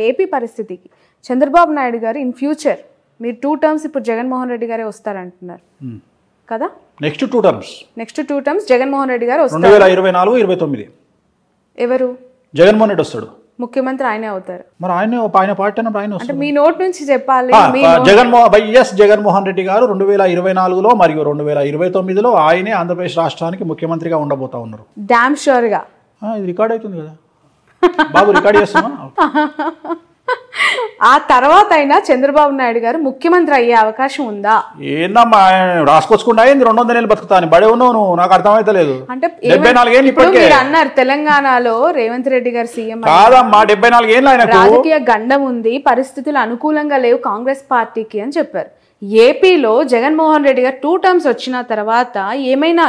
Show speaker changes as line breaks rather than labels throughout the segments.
AP పరిస్థితికి చంద్రబాబు నాయుడు గారు in future మీరు 2 టర్మ్స్ ఇప్పుడు జగన్మోహన్ రెడ్డి గారే వస్తారంటున్నారు కదా?
నెక్స్ట్ 2
టర్మ్స్ జగన్మోహన్ రెడ్డి గారు వస్తారు.
2024-29
ఎవరు?
జగన్మోహన్ రెడ్డి వస్తాడు,
ముఖ్యమంత్రి ఆయనే అవుతారు.
మరి ఆయన పార్టీ అన్నప్పుడు ఆయన
అంటే మీ నోట్ నుంచి చెప్పాలి.
జగన్మోహన్ రెడ్డి గారు 2024లో మరియు 2029లో ఆయనే ఆంధ్రప్రదేశ్ రాష్ట్రానికి ముఖ్యమంత్రిగా ఉండబోతా ఉన్నారు.
డామ్ షూర్ గా
ఇది రికార్డ్ అవుతుంది కదా బాబు, రికార్డ్ చేస్తున్నా.
ఆ తర్వాత అయినా చంద్రబాబు నాయుడు గారు ముఖ్యమంత్రి అయ్యే అవకాశం ఉందా?
ఏందమ్మా రాసుకొచ్చుకుంటా 200 ఏళ్ళు బతుకుతాను బడే ఉన్నావు నువ్వు, నాకు అర్థమైతలేదు.
అంటే
74 ఏళ్ళు ఇప్పటికే
అన్నారు తెలంగాణలో రేవంత్ రెడ్డి గారు సీఎం
కాదమ్మా, 74 ఏళ్ళు ఆయన
రాజకీయ గండం ఉంది, పరిస్థితులు అనుకూలంగా లేవు కాంగ్రెస్ పార్టీకి అని చెప్పారు. ఏపీలో జగన్మోహన్ రెడ్డి గారు 2 టర్మ్స్ వచ్చిన తర్వాత ఏమైనా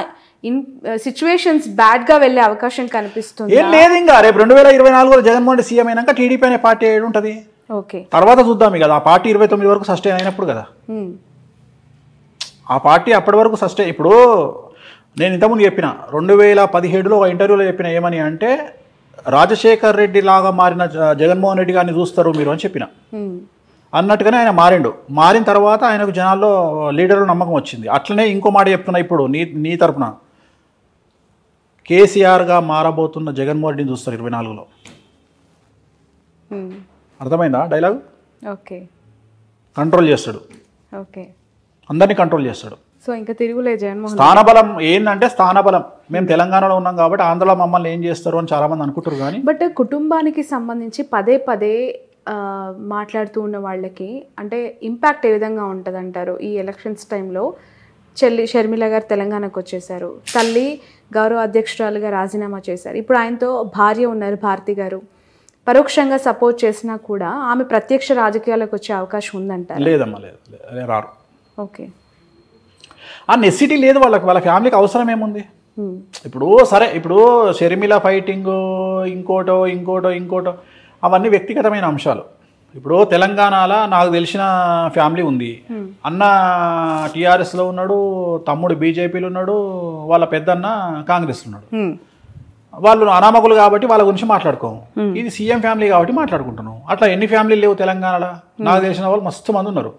సిచ్యువేషన్స్ బ్యాడ్ గా వెళ్లే అవకాశం కనిపిస్తుంది?
ఏం లేదు, ఇంకా రేపు 2024లో జగన్మోహన్ రెడ్డి సీఎం అయినాక టీడీపీ అనే పార్టీ ఏడు ఉంటుంది.
ఓకే,
తర్వాత చూద్దాం కదా. ఆ పార్టీ 29 వరకు సస్టైన్ అయినప్పుడు కదా, ఆ పార్టీ అప్పటి వరకు సస్టైన్. ఇప్పుడు నేను ఇంతకుముందు చెప్పిన 2017లో ఒక ఇంటర్వ్యూలో చెప్పిన ఏమని అంటే, రాజశేఖర్ రెడ్డి లాగా మారిన జగన్మోహన్ రెడ్డి గారిని చూస్తారు మీరు అని చెప్పిన. అన్నట్టుగానే ఆయన మారిన తర్వాత ఆయనకు జనాల్లో లీడర్లు నమ్మకం వచ్చింది. అట్లనే ఇంకో మాట చెప్తున్నా ఇప్పుడు నీ తరపున, కేసీఆర్గా మారబోతున్న జగన్మోహన్ రెడ్డిని చూస్తారు 24లో. అర్థమైందా డైలాగ్?
ఓకే,
కంట్రోల్ చేస్తాడు,
ఓకే,
అందరినీ కంట్రోల్ చేస్తాడు.
సో ఇంకా తిరుగులే జగన్మోహన్.
స్థానబలం ఏంటంటే స్థానబలం, మేము తెలంగాణలో ఉన్నాం కాబట్టి ఆంధ్రలో మమ్మల్ని ఏం చేస్తారు అని చాలా మంది అనుకుంటారు. కానీ
బట్ కుటుంబానికి సంబంధించి పదే పదే మాట్లాడుతూ ఉన్న వాళ్ళకి అంటే ఇంపాక్ట్ ఏ విధంగా ఉంటుంది అంటారు? ఈ ఎలక్షన్స్ టైంలో చెల్లి షర్మిల గారు తెలంగాణకు వచ్చేసారు, తల్లి గౌరవ అధ్యక్షురాలుగా రాజీనామా చేశారు, ఇప్పుడు ఆయనతో భార్య ఉన్నారు భారతి గారు, పరోక్షంగా సపోర్ట్ చేసినా కూడా ఆమె ప్రత్యక్ష రాజకీయాలకు వచ్చే అవకాశం ఉందంటారు?
లేదమ్మా, లేదు, రారు.
ఓకే,
ఆ నెసిటీ లేదు వాళ్ళకి, వాళ్ళ ఫ్యామిలీకి అవసరం ఏముంది? ఇప్పుడు సరే, ఇప్పుడు షర్మిల ఫైటింగ్ ఇంకోటో అవన్నీ వ్యక్తిగతమైన అంశాలు. ఇప్పుడు తెలంగాణలో నాకు తెలిసిన ఫ్యామిలీ ఉంది, అన్న టీఆర్ఎస్లో ఉన్నాడు, తమ్ముడు బీజేపీలో ఉన్నాడు, వాళ్ళ పెద్దన్న కాంగ్రెస్లో ఉన్నాడు. వాళ్ళు అనామకులు కాబట్టి వాళ్ళ గురించి మాట్లాడుకోము. ఇది సీఎం ఫ్యామిలీ కాబట్టి మాట్లాడుకుంటున్నాం. అట్లా ఎన్ని ఫ్యామిలీలు లేవు తెలంగాణలో, నాకు తెలిసిన వాళ్ళు మస్తు మంది ఉన్నారు.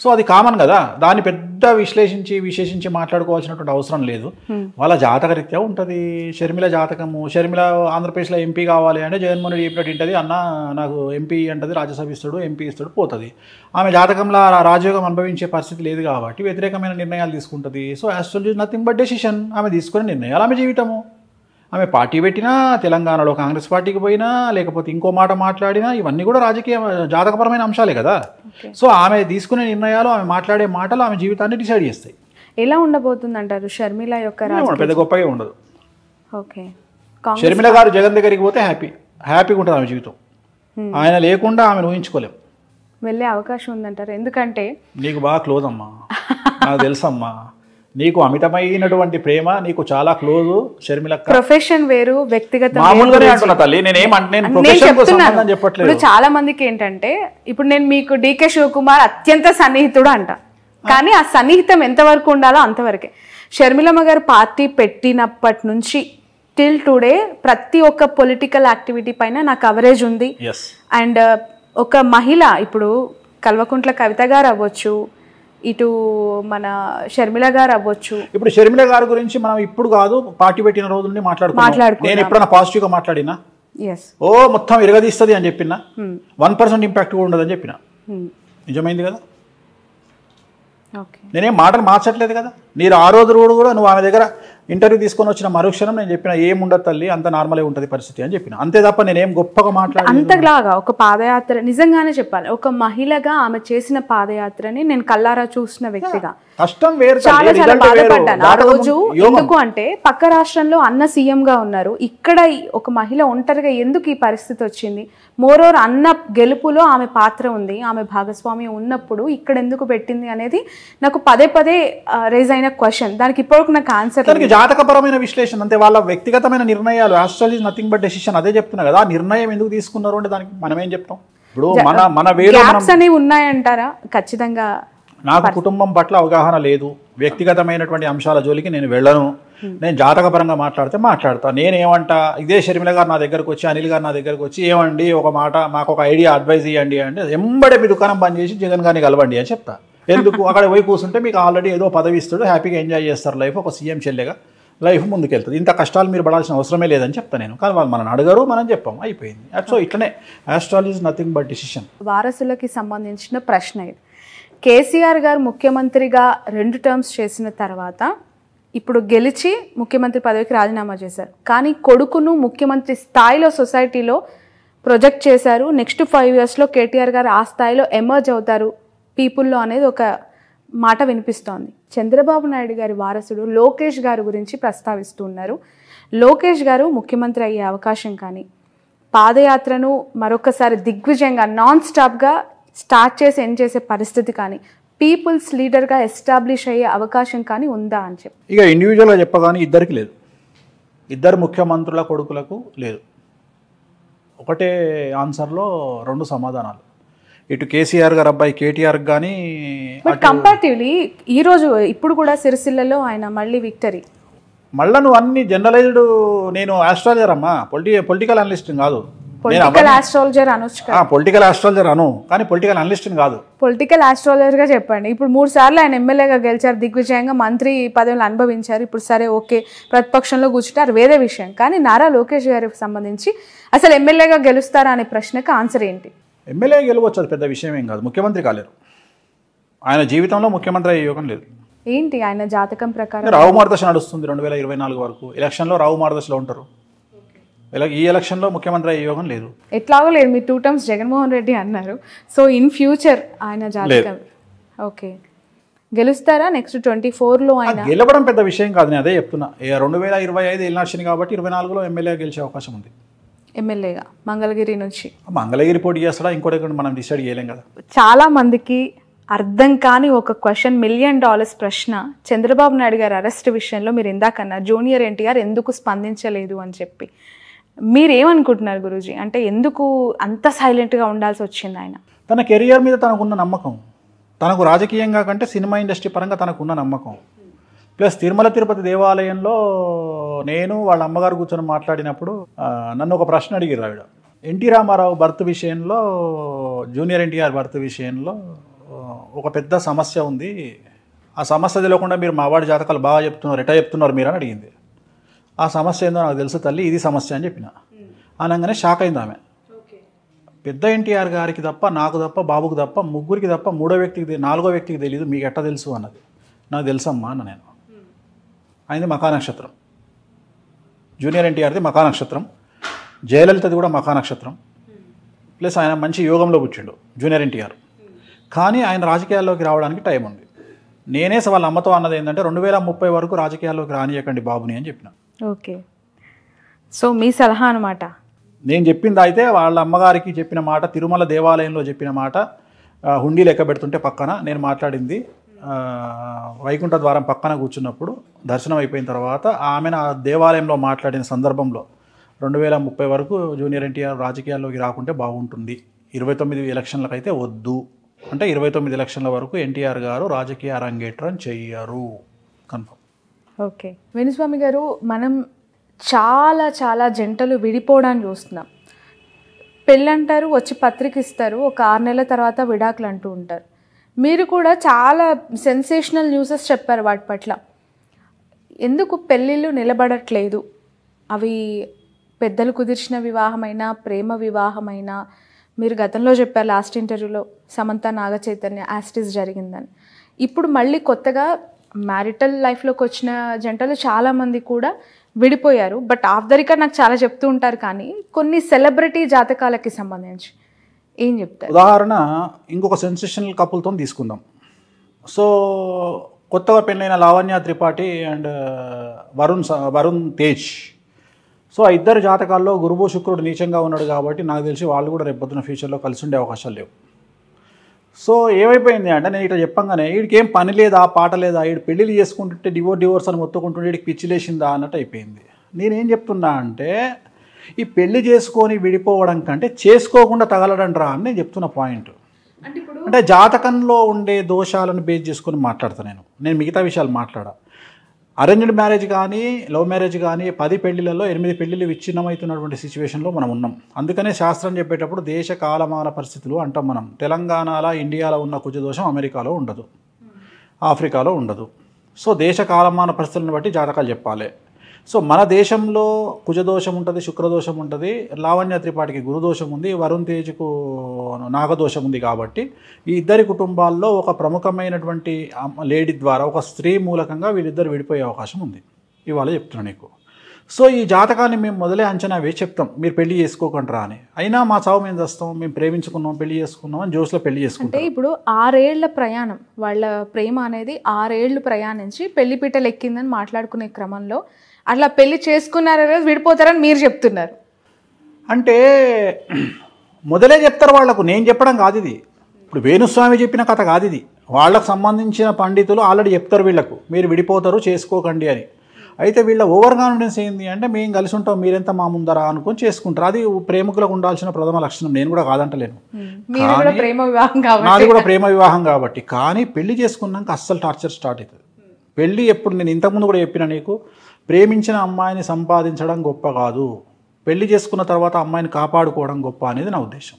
సో అది కామన్ కదా, దాన్ని పెద్ద విశేషించి మాట్లాడుకోవాల్సినటువంటి అవసరం లేదు. వాళ్ళ జాతకరీత్యా ఉంటుంది. షర్మిల జాతకము, షర్మిల ఆంధ్రప్రదేశ్లో ఎంపీ కావాలి అంటే జగన్మోహన్ రెడ్డి చెప్పినట్టు ఉంటుంది, అన్న నాకు ఎంపీ అంటది, రాజ్యసభ ఇస్తాడు, ఎంపీ ఇస్తాడు, పోతుంది. ఆమె జాతకంలో రాజయోగం అనుభవించే పరిస్థితి లేదు కాబట్టి వ్యతిరేకమైన నిర్ణయాలు తీసుకుంటుంది. So actually nothing but decision. ఆమె తీసుకునే నిర్ణయాలు ఆమె జీవితము. ఆమె పార్టీ పెట్టినా, తెలంగాణలో కాంగ్రెస్ పార్టీకి పోయినా, లేకపోతే ఇంకో మాట మాట్లాడినా, ఇవన్నీ కూడా రాజకీయ జాతకపరమైన అంశాలే కదా. సో ఆమె తీసుకునే నిర్ణయాలు, ఆమె మాట్లాడే మాటలు ఆమె జీవితాన్ని డిసైడ్ చేస్తాయి.
ఎలా ఉండబోతుంది అంటారు షర్మిల యొక్క?
పెద్ద గొప్పగా ఉండదు.
ఓకే,
షర్మిల గారు జగన్ దగ్గరికి పోతే హ్యాపీగా ఉంటుంది ఆమె జీవితం. ఆయన లేకుండా ఆమెను ఊహించుకోలేం.
వెళ్ళే అవకాశం ఉందంటారు? ఎందుకంటే
నీకు బాగా క్లోజ్ అమ్మా, నాకు తెలుసమ్మా, నీకు అమితమైనటువంటి ప్రేమ, నీకు చాలా క్లోజ్ షర్మిల. ప్రొఫెషన్
వేరు, వ్యక్తిగత
మామూలుగానే అంటున్నా తల్లి, చెప్పట్లేదు.
చాలా మందికి ఏంటంటే, ఇప్పుడు నేను మీకు డీకే శివకుమార్ అత్యంత సన్నిహితుడు అంట, కానీ ఆ సన్నిహితం ఎంతవరకు ఉండాలో అంతవరకే. షర్మిలమ్మ గారు పార్టీ పెట్టినప్పటి నుంచి టిల్ టుడే ప్రతి ఒక్క పొలిటికల్ యాక్టివిటీ పైన నా కవరేజ్ ఉంది. అండ్ ఒక మహిళ, ఇప్పుడు కల్వకుంట్ల కవిత గారు అవ్వచ్చు, ఇటు మన షర్మిల గారు అవ్వచ్చు.
ఇప్పుడు షర్మిల గారి గురించి మనం ఇప్పుడు కాదు, పార్టీ పెట్టిన రోజు నుండి మాట్లాడుకుంటున్నాం. నేను ఎప్పుడైనా పాజిటివ్ గా మాట్లాడినా, ఓ మొత్తం ఇరగదీస్తుంది అని చెప్పినా, 1% ఇంపాక్ట్ కూడా ఉండదని చెప్పిన, నిజమైంది కదా. నేనేం మాటలు మార్చట్లేదు కదా. మీరు ఆ రోజు కూడా నువ్వు ఆమె దగ్గర ఇంటర్వ్యూ తీసుకొని వచ్చిన మరుక్షణం నేను చెప్పిన ఏముండదు తల్లి, అంత నార్మలే ఉంటుంది పరిస్థితి అని చెప్పిన, అంతే తప్ప నేనేం గొప్పగా మాట్లాడాను.
అంతలాగా ఒక పాదయాత్ర, నిజంగానే చెప్పాలి, ఒక మహిళగా ఆమె చేసిన పాదయాత్రని నేను కల్లారా చూసిన వ్యక్తిగా
కష్టం వేరు,
చాలా చాలా బాధపడ్డాను ఆ రోజు. ఎందుకు అంటే పక్క రాష్ట్రంలో అన్న సీఎం గా ఉన్నారు, ఇక్కడ ఒక మహిళ ఒంటరిగా ఎందుకు ఈ పరిస్థితి వచ్చింది? మోరోవర్ అన్న గెలుపులో ఆమె పాత్ర ఉంది, ఆమె భాగస్వామి ఉన్నప్పుడు ఇక్కడ ఎందుకు పెట్టింది అనేది నాకు పదే పదే రేజ్ అయిన క్వశ్చన్. దానికి ఇప్పటివరకు నాకు ఆన్సర్.
జాతకపరమైన విశ్లేషణ అంతే, వాళ్ళ వ్యక్తిగతమైన నిర్ణయాలు. Actually nothing but decision. అదే చెప్తున్నా కదా, ఆ నిర్ణయం ఎందుకు తీసుకున్నారు అంటే దానికి మనం ఏం చెప్తాం? ఇప్పుడు మన
గ్యాప్స్ అనేవి ఉన్నాయంటారా? ఖచ్చితంగా
నాకు కుటుంబం పట్ల అవగాహన లేదు, వ్యక్తిగతమైనటువంటి అంశాల జోలికి నేను వెళ్ళను. నేను జాతకపరంగా మాట్లాడతా. నేనేమంటా, ఇదే షర్మిల గారు నా దగ్గరకు వచ్చి, అనిల్ గారు నా దగ్గరకు వచ్చి, ఏమండి ఒక మాట మాకు ఒక ఐడియా అడ్వైజ్ ఇవ్వండి అంటే, ఎంబడే మీ దుకాణం బంద్ చేసి జగన్ గారిని కలవండి అని చెప్తా. ఎందుకు? అక్కడ పోయి కూర్చుంటే మీకు ఆల్రెడీ ఏదో పదవి ఇస్తాడు, హ్యాపీగా ఎంజాయ్ చేస్తారు లైఫ్, ఒక సీఎం చెల్లెగా లైఫ్ ముందుకెళ్తుంది. ఇంత కష్టాలు మీరు పడాల్సిన అవసరమే లేదని చెప్తా నేను. కానీ వాళ్ళు మనం అడగరు, మనం చెప్పాం, అయిపోయింది. సో ఇట్లనే astrology is nothing but decision.
వారసులకి సంబంధించిన ప్రశ్న ఇది. కేసీఆర్ గారు ముఖ్యమంత్రిగా 2 టర్మ్స్ చేసిన తర్వాత ఇప్పుడు గెలిచి ముఖ్యమంత్రి పదవికి రాజీనామా చేశారు. కానీ కొడుకును ముఖ్యమంత్రి స్థాయిలో సొసైటీలో ప్రొజెక్ట్ చేశారు. నెక్స్ట్ 5 yearsలో కేటీఆర్ గారు ఆ స్థాయిలో ఎమర్జ్ అవుతారు పీపుల్లో అనేది ఒక మాట వినిపిస్తోంది. చంద్రబాబు నాయుడు గారి వారసుడు లోకేష్ గారి గురించి ప్రస్తావిస్తూ ఉన్నారు. లోకేష్ గారు ముఖ్యమంత్రి అయ్యే అవకాశం కానీ, పాదయాత్రను మరొకసారి దిగ్విజయంగా నాన్ స్టాప్గా స్టార్ట్ చేసి ఎండ్ చేసే పరిస్థితి కానీ, పీపుల్స్ లీడర్గా ఎస్టాబ్లిష్ అయ్యే అవకాశం కానీ ఉందా అని చెప్పి
ఇక ఇండివిజువల్గా చెప్పగానే ఇద్దరికి లేదు, ఇద్దరు ముఖ్యమంత్రుల కొడుకులకు లేదు. ఒకటే ఆన్సర్లో 2 సమాధానాలు. ఇటు కేసీఆర్ గారు అబ్బాయి కేటీఆర్ కానీ,
బట్ కంపారిటివ్లీ ఈరోజు ఇప్పుడు కూడా సిరిసిల్లలో ఆయన మళ్ళీ విక్టరీ.
మళ్ళీ నువ్వు అన్ని జనరలైజ్డ్, నేను ఆస్ట్రాలజర్ అమ్మా, పొలిటికల్ అనలిస్ట్ కాదు.
పొలిటికల్ ఆస్ట్రాలజర్ అనొచ్చు,
పొలిటికల్ ఆస్ట్రాలజర్ అను, కానీ పొలిటికల్ అనలిస్ట్ కాదు.
పొలిటికల్ ఆస్ట్రాలజర్ గా చెప్పండి. ఇప్పుడు 3 సార్లు ఆయన ఎమ్మెల్యేగా గెలిచారు, దిగ్విజయంగా మంత్రి పదవులు అనుభవించారు. ఇప్పుడు సరే ఓకే ప్రతిపక్షంలో కూర్చుంటారు, వేరే విషయం. కానీ నారా లోకేష్ గారికి సంబంధించి అసలు ఎమ్మెల్యేగా గెలుస్తారా అనే ప్రశ్నకు ఆన్సర్ ఏంటి?
ఎమ్మెల్యే గెలవచ్చు, అది పెద్ద విషయం ఏం కాదు. ముఖ్యమంత్రి కాలేరు, ఆయన జీవితంలో ముఖ్యమంత్రి అయ్యే యోగం లేదు.
ఏంటి ఆయన జాతకం ప్రకారం?
రావు మార్గదర్శ నడుస్తుంది 2024 వరకు. ఎలక్షన్లో రావు మార్గదర్శలో ఉంటారు. ఈ ఎలక్షన్లో ముఖ్యమంత్రి అయ్యే యోగం లేదు.
ఎట్లాగో లేదు. మీరు 2 టర్మ్స్ జగన్మోహన్ రెడ్డి అన్నారు. సో ఇన్ ఫ్యూచర్ ఆయన జాతకం ఓకే గెలుస్తారా నెక్స్ట్ 24లో? ఆయన
గెలవడం పెద్ద విషయం కాదు, నేను అదే చెప్తున్నా. 2025 ఎలక్షన్ కాబట్టి 24లో ఎమ్మెల్యే గెలిచే అవకాశం ఉంది.
ఎమ్మెల్యేగా మంగళగిరి నుంచి.
మంగళగిరి పోటీ చేస్తాడా ఇంకోటి మనం డిసైడ్ చేయలేం కదా.
చాలా మందికి అర్థం కాని ఒక క్వశ్చన్, $1 million ప్రశ్న. చంద్రబాబు నాయుడు గారి అరెస్ట్ విషయంలో మీరు ఇందాకన్నా జూనియర్ ఎన్టీఆర్ ఎందుకు స్పందించలేదు అని చెప్పి, మీరేమనుకుంటున్నారు గురూజీ? అంటే ఎందుకు అంత సైలెంట్గా ఉండాల్సి వచ్చింది ఆయన?
తన కెరియర్ మీద తనకున్న నమ్మకం, తనకు రాజకీయంగా కంటే సినిమా ఇండస్ట్రీ పరంగా తనకున్న నమ్మకం, ప్లస్ తిరుమల తిరుపతి దేవాలయంలో నేను వాళ్ళ అమ్మగారు కూర్చొని మాట్లాడినప్పుడు నన్ను ఒక ప్రశ్న అడిగారు ఆవిడ. ఎన్టీ రామారావు బర్త్ విషయంలో, జూనియర్ ఎన్టీఆర్ బర్త్ విషయంలో ఒక పెద్ద సమస్య ఉంది, ఆ సమస్య తెలియకుండా మీరు మావాడి జాతకాలు బాగా చెప్తున్నారు, ఎటా చెప్తున్నారు మీరు అని అడిగింది. ఆ సమస్య ఏందో నాకు తెలుసు తల్లి, ఇది సమస్య అని చెప్పిన. అనగానే షాక్ అయింది ఆమె. పెద్ద ఎన్టీఆర్ గారికి తప్ప, నాకు తప్ప, బాబుకి తప్ప, ముగ్గురికి తప్ప 4వ వ్యక్తికి తెలియదు, మీకు ఎట్లా తెలుసు అన్నది. నాకు తెలుసమ్మా అన్న నేను. ఆయనది మఖా నక్షత్రం, జూనియర్ ఎన్టీఆర్ది మఖా నక్షత్రం, జయలలితది కూడా మఖా నక్షత్రం, ప్లస్ ఆయన మంచి యోగంలో పుట్టిండు జూనియర్ ఎన్టీఆర్. కానీ ఆయన రాజకీయాల్లోకి రావడానికి టైం ఉంది. నేనే వాళ్ళ అమ్మతో అన్నది ఏంటంటే 2030 వరకు రాజకీయాల్లోకి రానియకండి బాబుని అని చెప్పిన.
ఓకే, సో మీ సలహా అనమాట.
నేను చెప్పింది అయితే వాళ్ళ అమ్మగారికి చెప్పిన మాట, తిరుమల దేవాలయంలో చెప్పిన మాట, హుండీ లెక్క పెడుతుంటే పక్కన నేను మాట్లాడింది, వైకుంఠ ద్వారం పక్కన కూర్చున్నప్పుడు దర్శనం అయిపోయిన తర్వాత ఆమెను ఆ దేవాలయంలో మాట్లాడిన సందర్భంలో 2030 వరకు జూనియర్ ఎన్టీఆర్ రాజకీయాల్లోకి రాకుంటే బాగుంటుంది, 29 ఎలక్షన్లకు అయితే వద్దు అంటే 29 ఎలక్షన్ల వరకు ఎన్టీఆర్ గారు రాజకీయ అరంగేట్రం చెయ్యరు, కన్ఫర్మ్.
ఓకే వేణుస్వామి గారు, మనం చాలా జంటలు విడిపోవడానికి చూస్తున్నాం. పెళ్ళంటారు, వచ్చి పత్రిక ఇస్తారు, ఒక 6 నెలల తర్వాత విడాకులు అంటూ ఉంటారు. మీరు కూడా చాలా సెన్సేషనల్ న్యూసెస్ చెప్పారు వాటి పట్ల. ఎందుకు పెళ్ళిళ్ళు నిలబడట్లేదు? అవి పెద్దలు కుదిర్చిన వివాహమైనా, ప్రేమ వివాహమైనా, మీరు గతంలో చెప్పారు లాస్ట్ ఇంటర్వ్యూలో సమంత నాగచైతన్య యాస్టిస్ జరిగిందని. ఇప్పుడు మళ్ళీ కొత్తగా మ్యారిటల్ లైఫ్లోకి వచ్చిన జంటలు చాలామంది కూడా విడిపోయారు. బట్ ఆఫ్ ద రికార్డ్ నాకు చాలా చెప్తూ ఉంటారు. కానీ కొన్ని సెలబ్రిటీ జాతకాలకి సంబంధించి ఏం చెప్తారు?
ఉదాహరణ ఇంకొక సెన్సేషనల్ కపుల్తో తీసుకుందాం. సో కొత్తగా పెళ్ళైన లావణ్య త్రిపాఠి అండ్ వరుణ్ తేజ్. సో ఆ ఇద్దరు జాతకాల్లో గురువు శుక్రుడు నీచంగా ఉన్నాడు కాబట్టి నాకు తెలిసి వాళ్ళు కూడా రేపు పొద్దున ఫ్యూచర్లో కలిసి ఉండే అవకాశాలు లేవు. సో ఏమైపోయింది అంటే, నేను ఇట్లా చెప్పంగానే వీడికి ఏం పని లేదా, పాట లేదా, వీడు పెళ్ళిళ్ళు చేసుకుంటుంటే డివోర్స్ అని మొత్తుకుంటుంటే వీడికి పిచ్చి లేచిందా అన్నట్టు అయిపోయింది. నేనేం చెప్తున్నా అంటే, ఈ పెళ్లి చేసుకొని విడిపోవడం కంటే చేసుకోకుండా తగలడంట్రా అని నేను చెప్తున్న పాయింట్. అంటే జాతకంలో ఉండే దోషాలను బేస్ చేసుకొని మాట్లాడతాను నేను మిగతా విషయాలు మాట్లాడా. అరేంజ్డ్ మ్యారేజ్ కానీ లవ్ మ్యారేజ్ కానీ 10 పెళ్లిలలో 8 పెళ్లిళ్ళు విచ్ఛిన్నమవుతున్నటువంటి సిచ్యువేషన్లో మనం ఉన్నాం. అందుకనే శాస్త్రం చెప్పేటప్పుడు దేశ కాలమాన పరిస్థితులు అంటాం మనం. తెలంగాణలో ఇండియాలో ఉన్న కుజదోషం అమెరికాలో ఉండదు, ఆఫ్రికాలో ఉండదు. సో దేశ కాలమాన పరిస్థితులను బట్టి జాతకాలు చెప్పాలి. సో మన దేశంలో కుజదోషం ఉంటుంది, శుక్రదోషం ఉంటుంది, లావణ్య త్రిపాఠికి గురుదోషం ఉంది, వరుణ్ తేజ్కు నాగదోషం ఉంది. కాబట్టి ఈ ఇద్దరి కుటుంబాల్లో ఒక ప్రముఖమైనటువంటి లేడీ ద్వారా, ఒక స్త్రీ మూలకంగా వీళ్ళిద్దరు విడిపోయే అవకాశం ఉంది. ఇవాళ చెప్తున్నాను నీకు. సో ఈ జాతకాన్ని మేము మొదలే అంచనా వేసి చెప్తాం, మీరు పెళ్లి చేసుకోకంటారా అని. అయినా మా చావు మేము చేస్తాం, మేము ప్రేమించుకున్నాం, పెళ్లి చేసుకున్నాం అని జోస్లో పెళ్లి చేసుకుంటాం.
అంటే ఇప్పుడు 6 ఏళ్ల ప్రయాణం, వాళ్ళ ప్రేమ అనేది 6 ఏళ్ళు ప్రయాణించి పెళ్లి పీటలు ఎక్కిందని మాట్లాడుకునే క్రమంలో అట్లా పెళ్లి చేసుకున్నారా విడిపోతారని మీరు చెప్తున్నారు.
అంటే మొదలే చెప్తారు వాళ్ళకు, నేను చెప్పడం కాదు ఇది. ఇప్పుడు వేణుస్వామి చెప్పిన కథ కాదు ఇది. వాళ్ళకు సంబంధించిన పండితులు ఆల్రెడీ చెప్తారు వీళ్ళకు, మీరు విడిపోతారు చేసుకోకండి అని. అయితే వీళ్ళ ఓవర్ కాన్ఫిడెన్స్ ఏంది అంటే, మేము కలిసి ఉంటాం, మీరెంత మా ముందరా అనుకొని చేసుకుంటారు. అది ప్రేమికులకు ఉండాల్సిన ప్రథమ లక్షణం, నేను కూడా కాదంటలేను. నాది కూడా ప్రేమ వివాహం కాబట్టి. కానీ పెళ్లి చేసుకున్నాక అస్సలు టార్చర్ స్టార్ట్ అవుతుంది. పెళ్ళి ఎప్పుడు, నేను ఇంతకుముందు కూడా చెప్పిన నీకు, ప్రేమించిన అమ్మాయిని సంపాదించడం గొప్ప కాదు, పెళ్లి చేసుకున్న తర్వాత అమ్మాయిని కాపాడుకోవడం గొప్ప అనేది నా ఉద్దేశం.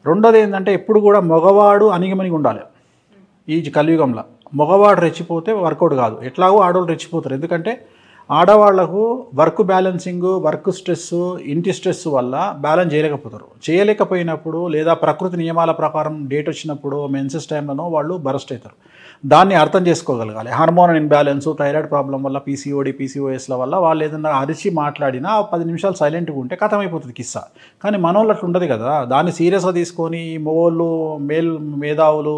రెండోది ఏంటంటే, ఎప్పుడు కూడా మగవాడు అణిగిమణిగి ఉండాలి. ఈ కలియుగంలో మగవాడు రెచ్చిపోతే వర్కౌట్ కాదు. ఎట్లాగో ఆడవాళ్ళు రెచ్చిపోతారు. ఎందుకంటే ఆడవాళ్లకు వర్క్ బ్యాలెన్సింగ్, వర్క్ స్ట్రెస్, ఇంటి స్ట్రెస్ వల్ల బ్యాలెన్స్ చేయలేకపోయినప్పుడు లేదా ప్రకృతి నియమాల ప్రకారం డేట్ వచ్చినప్పుడు మెన్సెస్ టైంలో వాళ్ళు బరస్ట్ అవుతారు. దాన్ని అర్థం చేసుకోగలగాలి. హార్మోన్ ఇన్బ్యాలెన్స్, థైరాయిడ్ ప్రాబ్లం వల్ల, పీసీఓఎస్ల వల్ల వాళ్ళు ఏదైనా అరిచి మాట్లాడినా 10 నిమిషాలు సైలెంట్గా ఉంటే కథమైపోతుంది కిస్సా. కానీ మనోళ్ళు అట్లా ఉండదు కదా. దాన్ని సీరియస్గా తీసుకొని మగోళ్ళు మేధావులు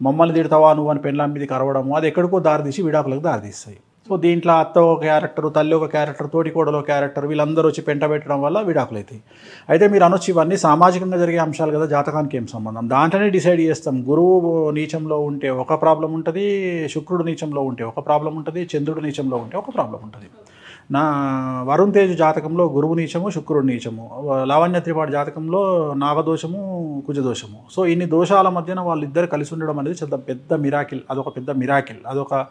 మమ్మల్ని తిడతావా నువ్వు అని పెళ్ళాం మీదకి అరవడము, అది ఎక్కడికో దారితీసి విడాకులకు దారితీస్తాయి. సో దీంట్లో అత్త ఒక క్యారెక్టర్, తల్లి ఒక క్యారెక్టర్, తోటికోడలో క్యారెక్టర్, వీళ్ళందరూ వచ్చి పెంట పెట్టడం వల్ల విడాకులు అవుతాయి. అయితే మీరు అనొచ్చు ఇవన్నీ సామాజికంగా జరిగే అంశాలు కదా, జాతకానికి ఏం సంబంధం? దాంట్లోనే డిసైడ్ చేస్తాం. గురువు నీచంలో ఉంటే ఒక ప్రాబ్లం ఉంటుంది, శుక్రుడు నీచంలో ఉంటే ఒక ప్రాబ్లం ఉంటుంది, చంద్రుడు నీచంలో ఉంటే ఒక ప్రాబ్లం ఉంటుంది. నా వరుణ్ తేజ్ జాతకంలో గురువు నీచము, శుక్రుడు నీచము, లావణ్య త్రిపాఠి జాతకంలో నాగదోషము, కుజదోషము. సో ఇన్ని దోషాల మధ్యన వాళ్ళిద్దరు కలిసి ఉండడం అనేది చాలా పెద్ద మిరాకిల్. అదొక పెద్ద మిరాకిల్, అదొక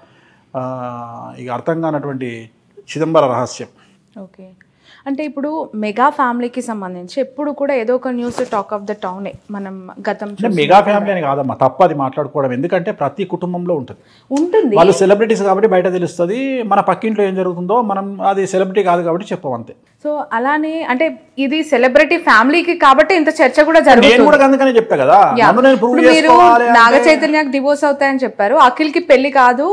ఇక అర్థం కానటువంటి చిదంబర రహస్యం.
ఓకే. అంటే ఇప్పుడు మెగా ఫ్యామిలీకి సంబంధించి ఎప్పుడు కూడా ఏదో ఒక న్యూస్ టాక్ ఆఫ్ ద టౌనే. మనం గతం
మెగా ఫ్యామిలీ అని కాదమ్మా, తప్పది మాట్లాడుకోవడం. ఎందుకంటే ప్రతి కుటుంబంలో ఉంటుంది. వాళ్ళు సెలబ్రిటీస్ కాబట్టి బయట తెలుస్తుంది. మన పక్కింట్లో ఏం జరుగుతుందో మనం, అది సెలబ్రిటీ కాదు కాబట్టి చెప్పం అంతే.
సో అలానే అంటే ఇది సెలబ్రిటీ ఫ్యామిలీకి కాబట్టి ఇంత చర్చ కూడా జరుగుతుంది.
నేను కూడా అందుకనే చెప్తా కదా,
మీరు నాగ చైతన్యకి డివోర్స్ అవుతాయని చెప్పారు, అఖిల్ కి పెళ్లి కాదు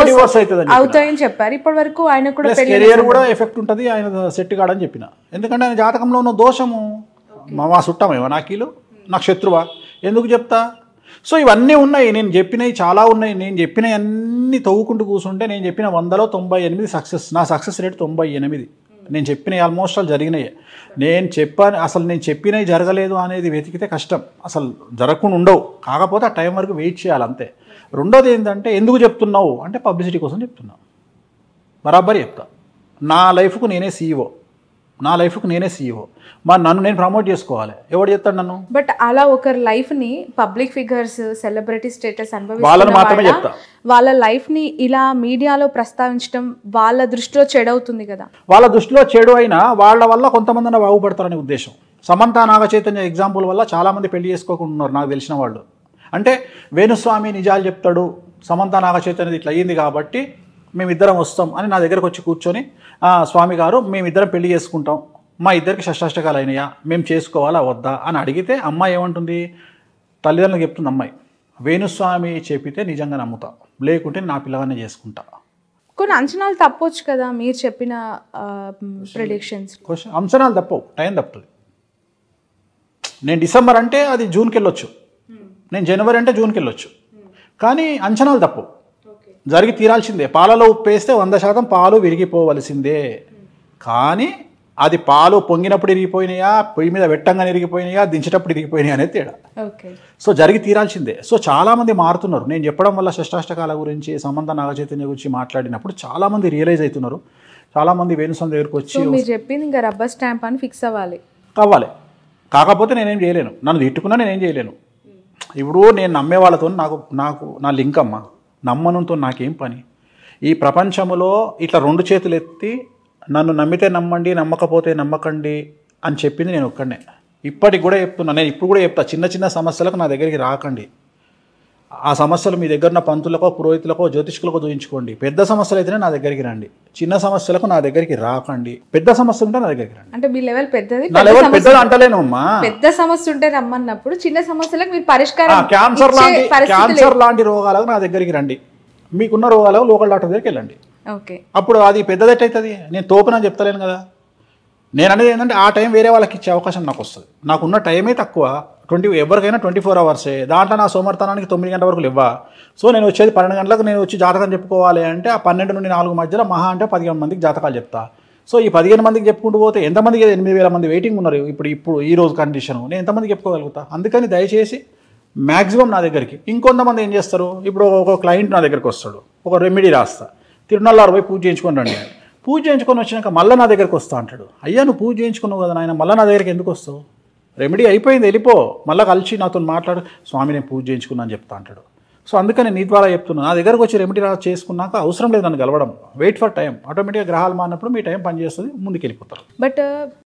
డివోర్స్
అవుతాయని చెప్పారు. ఇప్పటి వరకు ఆయన కూడా
కెరియర్ కూడా ఎఫెక్ట్ ఉంటుంది, ఆయన సెట్ కాడని చెప్పిన. ఎందుకంటే ఆయన జాతకంలో ఉన్న దోషము, మా చుట్టమేవా నాకీలు, నాకు శత్రువా, ఎందుకు చెప్తా? సో ఇవన్నీ ఉన్నాయి, నేను చెప్పినవి చాలా ఉన్నాయి. నేను చెప్పినవి అన్నీ తవ్వుకుంటూ కూర్చుంటే నేను చెప్పిన 100లో 98 సక్సెస్. నా సక్సెస్ రేట్ 98. నేను చెప్పినవి ఆల్మోస్ట్ ఆల్ జరిగినాయి. అసలు నేను చెప్పినవి జరగలేదు అనేది వెతికితే కష్టం, అసలు జరగకుండా ఉండవు. కాకపోతే ఆ టైం వరకు వెయిట్ చేయాలి అంతే. రెండోది ఏంటంటే, ఎందుకు చెప్తున్నావు అంటే పబ్లిసిటీ కోసం చెప్తున్నావు. బరాబర్ చెప్తా. నా లైఫ్కు నేనే సీఈఓ. మరి నన్ను నేను ప్రమోట్ చేసుకోవాలి, ఎవడు చెప్తాడు నన్ను?
బట్ అలా ఒకరి లైఫ్ ని పబ్లిక్ ఫిగర్స్, సెలబ్రిటీ స్టేటస్
వాళ్ళని మాత్రమే చెప్తా.
వాళ్ళ లైఫ్ ని ఇలా మీడియాలో ప్రస్తావించడం వాళ్ళ దృష్టిలో చెడు అవుతుంది కదా.
వాళ్ళ దృష్టిలో చెడు అయినా వాళ్ళ వల్ల కొంతమంది బాగుపడతారనే ఉద్దేశం. సమంత, నాగ చైతన్య ఎగ్జాంపుల్ వల్ల చాలా మంది పెళ్లి చేసుకోకుండా ఉన్నారు నాకు తెలిసిన వాళ్ళు. అంటే వేణుస్వామి నిజాలు చెప్తాడు, సమంత నాగ చైతన్యది ఇట్లా అయ్యింది కాబట్టి మేమిద్దరం వస్తాం అని నా దగ్గరకు వచ్చి కూర్చొని, స్వామి గారు మేమిద్దరం పెళ్లి చేసుకుంటాం, మా ఇద్దరికి షష్టాష్టకాలు అయినాయా, మేము చేసుకోవాలా వద్దా అని అడిగితే అమ్మాయి ఏమంటుంది? తల్లిదండ్రులకు చెప్తుంది అమ్మాయి, వేణుస్వామి చెప్పితే నిజంగా నమ్ముతా, లేకుంటే నా పిల్లగానే చేసుకుంటా.
కొన్ని అంచనాలు తప్పొచ్చు కదా మీరు చెప్పిన ప్రెడిక్షన్స్.
అంచనాలు తప్పవు, టైం తప్పుతుంది. నేను డిసెంబర్ అంటే అది జూన్కి వెళ్ళొచ్చు, నేను జనవరి అంటే జూన్కి వెళ్ళొచ్చు, కానీ అంచనాలు తప్పవు, జరిగి తీరాల్సిందే. పాలలో ఉప్పు వేస్తే 100% పాలు విరిగిపోవలసిందే. కానీ అది పాలు పొంగినప్పుడు ఇరిగిపోయినాయా, పొయ్యి మీద వెట్టంగా ఇరిగిపోయినాయా, దించేటప్పుడు ఇరిగిపోయినాయా అనేది తేడా. సో జరిగి తీరాల్సిందే. సో చాలామంది మారుతున్నారు. నేను చెప్పడం వల్ల షష్టాష్టకాల గురించి, సమంత నాగ చైతన్య గురించి మాట్లాడినప్పుడు చాలామంది రియలైజ్ అవుతున్నారు. చాలామంది వేణుస్వామి దగ్గరకు వచ్చి
మీరు చెప్పింది ఇంకా రబ్బర్ స్టాంప్ అని ఫిక్స్ అవ్వాలి.
కాకపోతే నేనేం చేయలేను, నన్ను తిట్టుకున్నా నేనేం చేయలేను. ఇప్పుడు నేను నమ్మే వాళ్ళతో నాకు నా లింక్ అమ్మ, నమ్మనంతో నాకేం పని? ఈ ప్రపంచంలో ఇట్లా 2 చేతులు ఎత్తి నన్ను నమ్మితే నమ్మండి, నమ్మకపోతే నమ్మకండి అని చెప్పింది నేను ఒక్కడనే. ఇప్పటికి కూడా చెప్తున్నా, నేను ఇప్పుడు కూడా చెప్తా, చిన్న చిన్న సమస్యలకు నా దగ్గరికి రాకండి. ఆ సమస్యలు మీ దగ్గర ఉన్న పంతులకో, పురోహితులకో, జ్యోతిష్కులకో చూపించుకోండి. పెద్ద సమస్యలు అయితేనే నా దగ్గరికి రండి. చిన్న సమస్యలకు నా దగ్గరికి రాకండి. పెద్ద సమస్య ఉంటే నా దగ్గరికి రండి.
అంటే మీ లెవెల్ పెద్దది,
నా లెవెల్ పెద్దది అంటలేను అమ్మా.
పెద్ద సమస్య ఉంటే రమ్మన్నప్పుడు చిన్న సమస్యలకు మీరు పరిష్కారం
క్యాన్సర్ లాంటి రోగాలకు నా దగ్గరికి రండి. మీకున్న రోగాలకు లోకల్ డాక్టర్ దగ్గరికి వెళ్ళండి.
ఓకే,
అప్పుడు అది పెద్దది ఎట్టయితుంది? నేను తోపునని చెప్తలేను కదా. నేను అనేది ఏంటంటే ఆ టైం వేరే వాళ్ళకి ఇచ్చే అవకాశం నాకు వస్తుంది. నాకున్న టైమే తక్కువ. ఎవరికైనా 24 అవర్సే. దాంట్లో నా సోమవారానికి 9 గంటల వరకు లేవా. సో నేను వచ్చేది 12 గంటలకు నేను వచ్చి జాతకం చెప్పుకోవాలి అంటే ఆ 12 నుండి 4 మధ్యలో మహా అంటే 15 మందికి జాతకాలు చెప్తా. సో ఈ 15 మందికి చెప్పుకుంటూ పోతే ఎంతమందికి 8,000 మంది వెయిటింగ్ ఉన్నారు ఇప్పుడు ఈ రోజు కండిషన్. నేను ఎంతమందికి చెప్పుకోగలుగుతా? అందుకని దయచేసి మ్యాక్సిమం నా దగ్గరికి. ఇంకొంతమంది ఏం చేస్తారు, ఇప్పుడు ఒక క్లయింట్ నా దగ్గరికి వస్తాడు, ఒక రెమెడీ రాస్తా, తిరునల్లారు పోయి పూజ చేయించుకొని రండి. పూజ చేయించుకొని వచ్చినాక మళ్ళీ నా దగ్గరికి వస్తా అంటాడు. అయ్యా నువ్వు పూజ చేయించుకున్నావు కదా నాయన, మళ్ళీ నా దగ్గరికి ఎందుకు వస్తావు? రెమెడీ అయిపోయింది, వెళ్ళిపో. మళ్ళీ కలిసి నాతో మాట్లాడు, స్వామి నేను పూజ చేయించుకున్నా అని చెప్తా అంటాడు. సో అందుకని నీ ద్వారా చెప్తున్నా, నా దగ్గరకు వచ్చి రెమెడీ చేసుకున్నాక అవసరం లేదు నన్ను కలవడం. Wait for time. ఆటోమేటిక్గా గ్రహాలు మారినప్పుడు మీ టైం పనిచేస్తుంది, ముందుకు వెళ్ళిపోతారు.
బట్